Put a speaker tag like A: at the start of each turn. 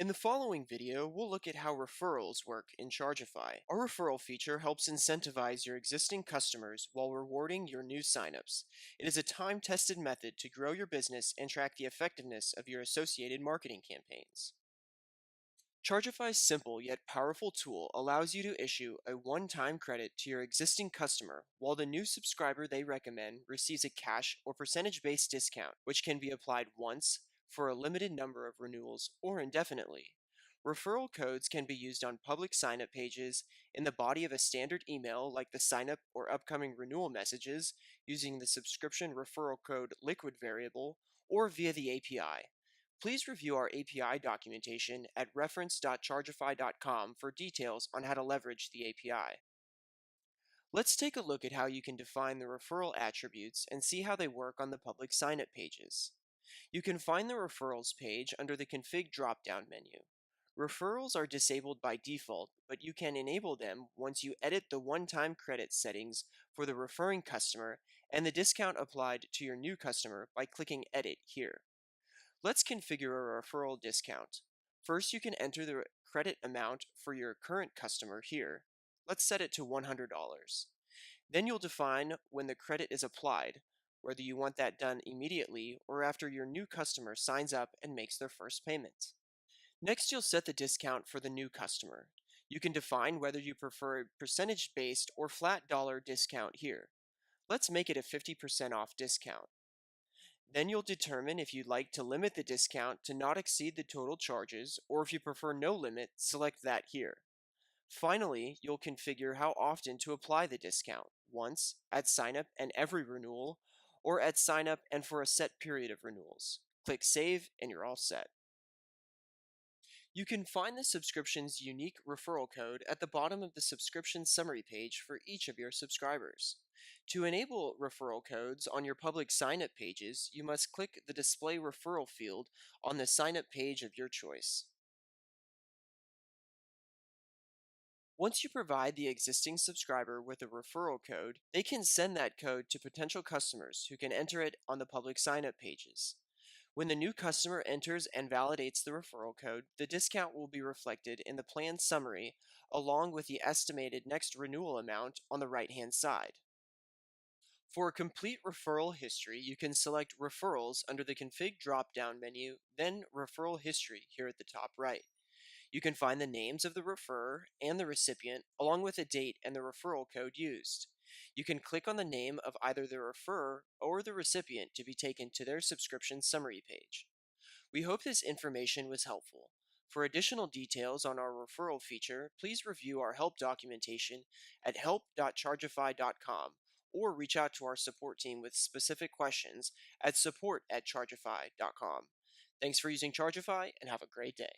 A: In the following video, we'll look at how referrals work in Chargify. Our referral feature helps incentivize your existing customers while rewarding your new signups. It is a time-tested method to grow your business and track the effectiveness of your associated marketing campaigns. Chargify's simple yet powerful tool allows you to issue a one-time credit to your existing customer, while the new subscriber they recommend receives a cash or percentage-based discount, which can be applied once, for a limited number of renewals, or indefinitely. Referral codes can be used on public sign-up pages, in the body of a standard email like the sign-up or upcoming renewal messages, using the subscription referral code liquid variable, or via the API. Please review our API documentation at reference.chargify.com for details on how to leverage the API. Let's take a look at how you can define the referral attributes and see how they work on the public sign-up pages. You can find the Referrals page under the Config drop-down menu. Referrals are disabled by default, but you can enable them once you edit the one-time credit settings for the referring customer and the discount applied to your new customer by clicking Edit here. Let's configure a referral discount. First, you can enter the credit amount for your current customer here. Let's set it to $100. Then you'll define when the credit is applied, whether you want that done immediately or after your new customer signs up and makes their first payment. Next, you'll set the discount for the new customer. You can define whether you prefer a percentage-based or flat dollar discount here. Let's make it a 50% off discount. Then you'll determine if you'd like to limit the discount to not exceed the total charges, or if you prefer no limit, select that here. Finally, you'll configure how often to apply the discount, once, at signup and every renewal, or at signup and for a set period of renewals. Click Save and you're all set. You can find the subscription's unique referral code at the bottom of the subscription summary page for each of your subscribers. To enable referral codes on your public sign-up pages, you must click the Display Referral field on the sign-up page of your choice. Once you provide the existing subscriber with a referral code, they can send that code to potential customers who can enter it on the public sign-up pages. When the new customer enters and validates the referral code, the discount will be reflected in the plan summary along with the estimated next renewal amount on the right-hand side. For a complete referral history, you can select Referrals under the Config drop-down menu, then Referral History here at the top right. You can find the names of the referrer and the recipient, along with the date and the referral code used. You can click on the name of either the referrer or the recipient to be taken to their subscription summary page. We hope this information was helpful. For additional details on our referral feature, please review our help documentation at help.chargify.com or reach out to our support team with specific questions at support@chargify.com. Thanks for using Chargify and have a great day.